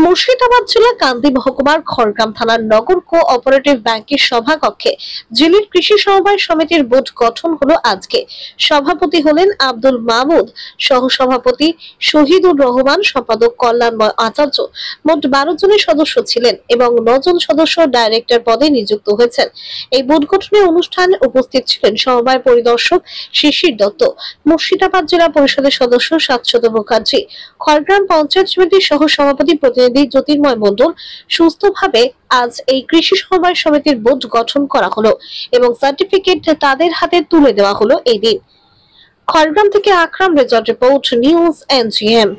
মুর্শিদাবাদ জেলা কান্দি মহকুমার খড়গ্রাম থানার নগর কোঅপারেটিভ ব্যাংকের সভাকক্ষে জেলার কৃষি সমবায় সমিতির বোর্ড গঠন হলো আজকে। সভাপতি হলেন আব্দুল মাহমুদ, সহসভাপতি শহীদুর রহমান, সম্পাদক কল্যাণময় আচার্য। মোট 12 জনের সদস্য ছিলেন এবং 9 জন সদস্য ডাইরেক্টর পদে নিযুক্ত হয়েছেন। এই বোর্ড গঠনের অনুষ্ঠানে উপস্থিত ছিলেন সমবায় পরিদর্শক শিশির দত্ত, মুর্শিদাবাদ জেলা পরিষদের সদস্য শাশ্বত মুখার্জি, খড়গ্রাম পঞ্চায়েত সমিতির সহ সভাপতি প্রতিনিধি জ্যোতির্ময় মণ্ডল। সুস্থভাবে আজ এই কৃষি সমবায় সমিতির বোর্ড গঠন করা হলো এবং সার্টিফিকেট তাদের হাতে তুলে দেওয়া হলো এই দিন। খড়গ্রাম থেকে আকরাম রেজাল্ট রিপোর্ট, নিউজ এনজিএম।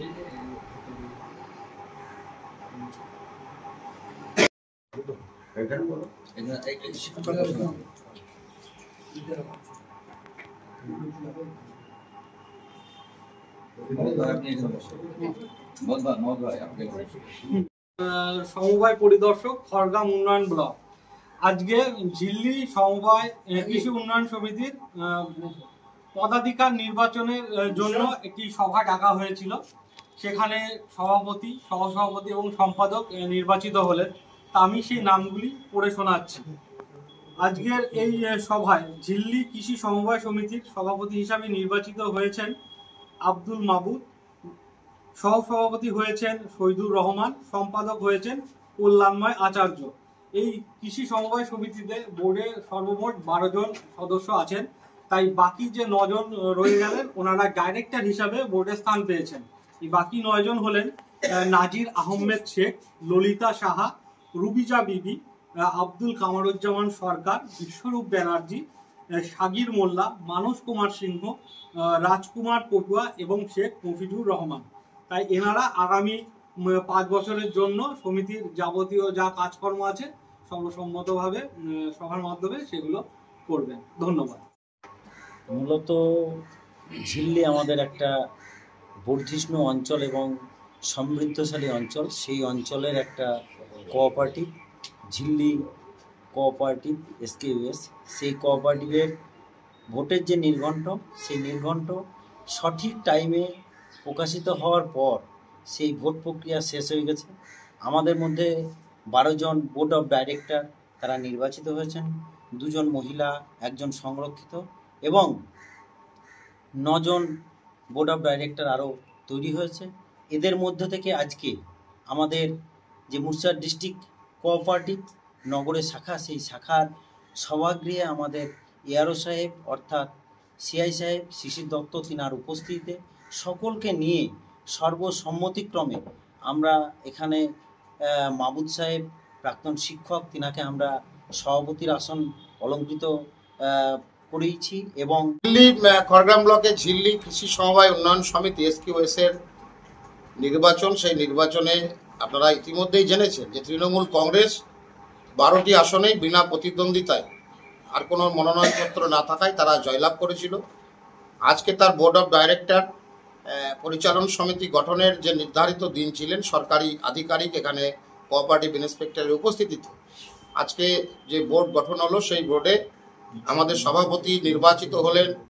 সমবায় পরিদর্শক খড়গ্রাম উন্নয়ন ব্লক। আজকে ঝিল্লি সমবায় কৃষি উন্নয়ন সমিতির পদাধিকার নির্বাচনের জন্য একটি সভা ডাকা হয়েছিল। সেখানে সভাপতি, সহসভাপতি এবং সম্পাদক নির্বাচিত হলেন। তা আমি সেই নামগুলি পড়ে শোনাচ্ছি। আজকের এই সভায় ঝিল্লি কৃষি সমবায় সমিতির সভাপতি হিসাবে নির্বাচিত হয়েছেন আব্দুল মাহমুদ, সহসভাপতি হয়েছেন শহীদুর রহমান, সম্পাদক হয়েছেন কল্যাণময় আচার্য। এই কৃষি সমবায় সমিতিতে বোর্ডে সর্বমোট 12 জন সদস্য আছেন। তাই বাকি যে 9 জন রয়ে গেলেন ওনারা ডাইরেক্টর হিসাবে বোর্ডে স্থান পেয়েছেন। এই বাকি 9 জন হলেন নাজির আহমেদ শেখ, ললিতা সাহা, রুবিজা বিবি, আব্দুল কামারুজ্জামান সরকার, বিশ্বরূপ ব্যানার্জি, সাগির মোল্লা, মানস কুমার সিংহ, রাজকুমার পটুয়া এবং শেখ মফিজুর রহমান। তাই এনারা আগামী 5 বছরের জন্য সমিতির যাবতীয় যা কাজকর্ম আছে সর্বসম্মতভাবে সভার মাধ্যমে সেগুলো করবেন। ধন্যবাদ। মূলত ঝিল্লি আমাদের একটা বর্ধিষ্ণু অঞ্চল এবং সমৃদ্ধশালী অঞ্চল। সেই অঞ্চলের একটা কোঅপারেটিভ ঝিল্লি কোঅপারেটিভ SKUS। সেই কোঅপারেটিভের ভোটের যে নির্ঘণ্ট, সেই নির্ঘণ্ট সঠিক টাইমে প্রকাশিত হওয়ার পর সেই ভোট প্রক্রিয়া শেষ হয়ে গেছে। আমাদের মধ্যে 12 জন বোর্ড অফ ডাইরেক্টর তারা নির্বাচিত হয়েছেন, 2 জন মহিলা, 1 জন সংরক্ষিত এবং 9 জন বোর্ড অফ ডাইরেক্টর আরও তৈরি হয়েছে। এদের মধ্যে থেকে আজকে আমাদের যে মুর্শিদাবাদ ডিস্ট্রিক্ট কোঅপারেটিভ নগরের শাখা, সেই শাখার সভাগৃহে আমাদের এআরও সাহেব অর্থাৎ সিআই সাহেব শিশির দত্ত তিনার উপস্থিতিতে সকলকে নিয়ে সর্বসম্মতিক্রমে আমরা এখানে মাহমুদ সাহেব প্রাক্তন শিক্ষক, তিনাকে আমরা সভাপতির আসন অলঙ্কৃত করেছি। এবং ঝিল্লি খড়গ্রাম ব্লকে ঝিল্লি কৃষি সমবায় উন্নয়ন সমিতি SKUS এর নির্বাচন, সেই নির্বাচনে আপনারা ইতিমধ্যেই জেনেছেন যে তৃণমূল কংগ্রেস 12টি আসনেই বিনা প্রতিদ্বন্দ্বিতায় আর কোনো মনোনয়নপত্র না থাকায় তারা জয়লাভ করেছিল। আজকে তার বোর্ড অফ ডাইরেক্টর পরিচালন সমিতি গঠনের যে নির্ধারিত দিন ছিলেন, সরকারি আধিকারিক এখানে কোঅপারেটিভ ইন্সপেক্টরের উপস্থিতিতে আজকে যে বোর্ড গঠন হলো, সেই বোর্ডে আমাদের সভাপতি নির্বাচিত হলেন